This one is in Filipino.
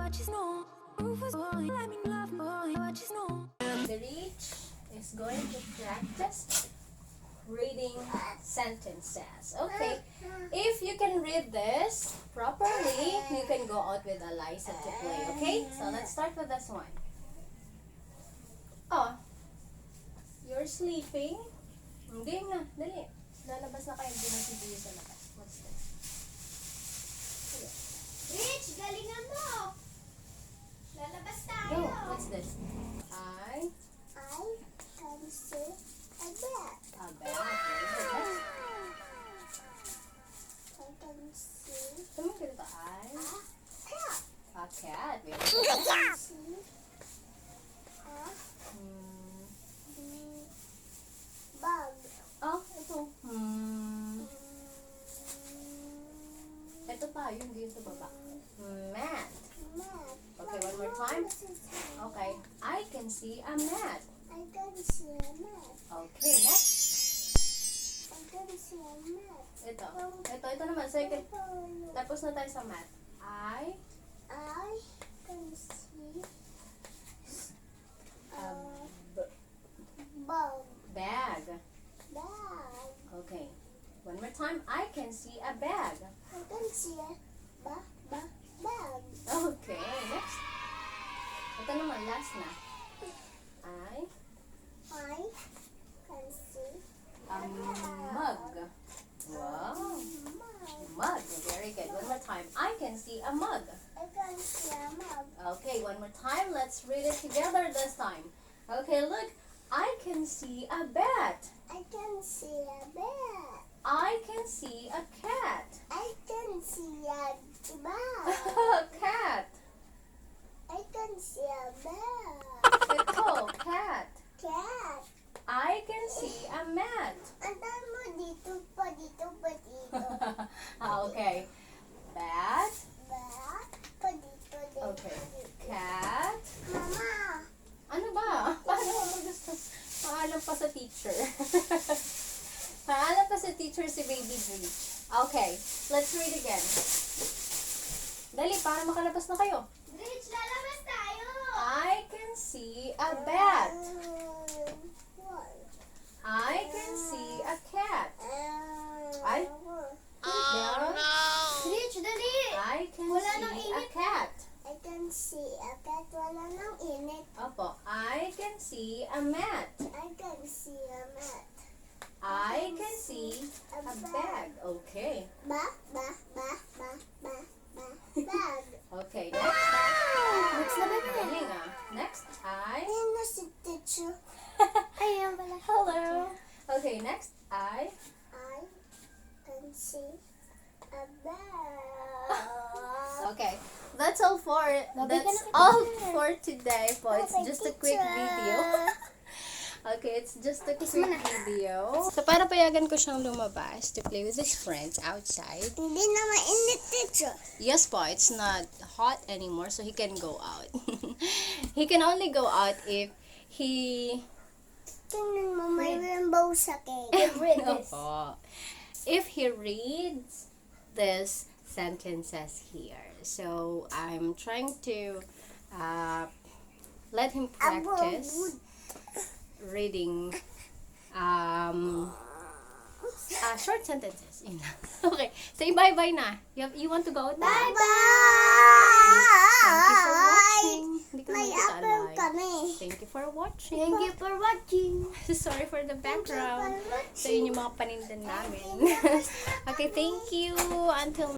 Drich is going to practice reading sentences. Okay, if you can read this properly, you can go out with Eliza to play. Okay, so let's start with this one. Oh, you're sleeping? Hindi na, dali. Lalabas na kayo, hindi na si Gio sa labas. What's this? Rich, galingan mo! Lalabas tayo! Go, what's this? I can see a bat. A bat. Very good. Next. I can see Tumingin dito. cat. A cat. Very good. I can see bug. Oh, ito. Ito pa, yung dito sa baba. Mat. Mat. Okay, one more time. Okay, I can see a mat. I can see a mat. Okay, next. I can see a mat. Ito naman. Second. Tapos na tayo sa mat. I can see a bug. bag. Bag. Okay, one more time. I can see a bag. I can see a bag. Okay, next. Ito naman, last na. I can see a mug. Wow. Mug. Very good. One more time. I can see a mug. I can see a mug. Okay, one more time. Let's read it together this time. Okay, look. I can see a bat. I can see a bat. I can see a cat. I can see a bat. Cat. I can see a bat. Ito, cat. Cat. I can see a mat. Antan mo dito pa, dito pa, dito. Okay. Bat. Bat. Pa dito, dito. Okay. Dito. Cat. Mama. Ano ba? Paano mo gusto? Paalam pa sa teacher. Paalam pa sa teacher si Baby Drich. Okay. Let's read again. Dali, para makalabas na kayo. Rich, lalabas tayo. I can see a bat. What? I can see a cat. Ay. Oh, no. Rich, dali. I can Wala nang see a init. cat. I can see a cat. Wala nang init. Opo. I can see a mat. I can see a mat. I can see a bag. Okay. Bag. Okay, next. Next na ba na? Galing ah. Next, Ayun na si teacher. Ayun pala. Hello. Okay, next, I can see a bag. Okay, that's all for today po. It's just a quick video. Okay, it's just a quick video. So, para payagan ko siyang lumabas to play with his friends outside. Hindi na mainit, teacher. Yes po, it's not hot anymore, so he can go out. He can only go out if he... Tingnan mo, may rainbow sa cake. Read this. Opo. If he reads these sentences here. So, I'm trying to let him practice reading short sentences. Okay, say bye-bye na. You want to go out? Bye-bye! Thank you for watching. Hindi ka May naman kita apple alive. kami. Thank you for watching. Thank you for watching. Sorry for the background. Thank you for watching. So, yun yung mga panindan namin. Okay, thank you. Until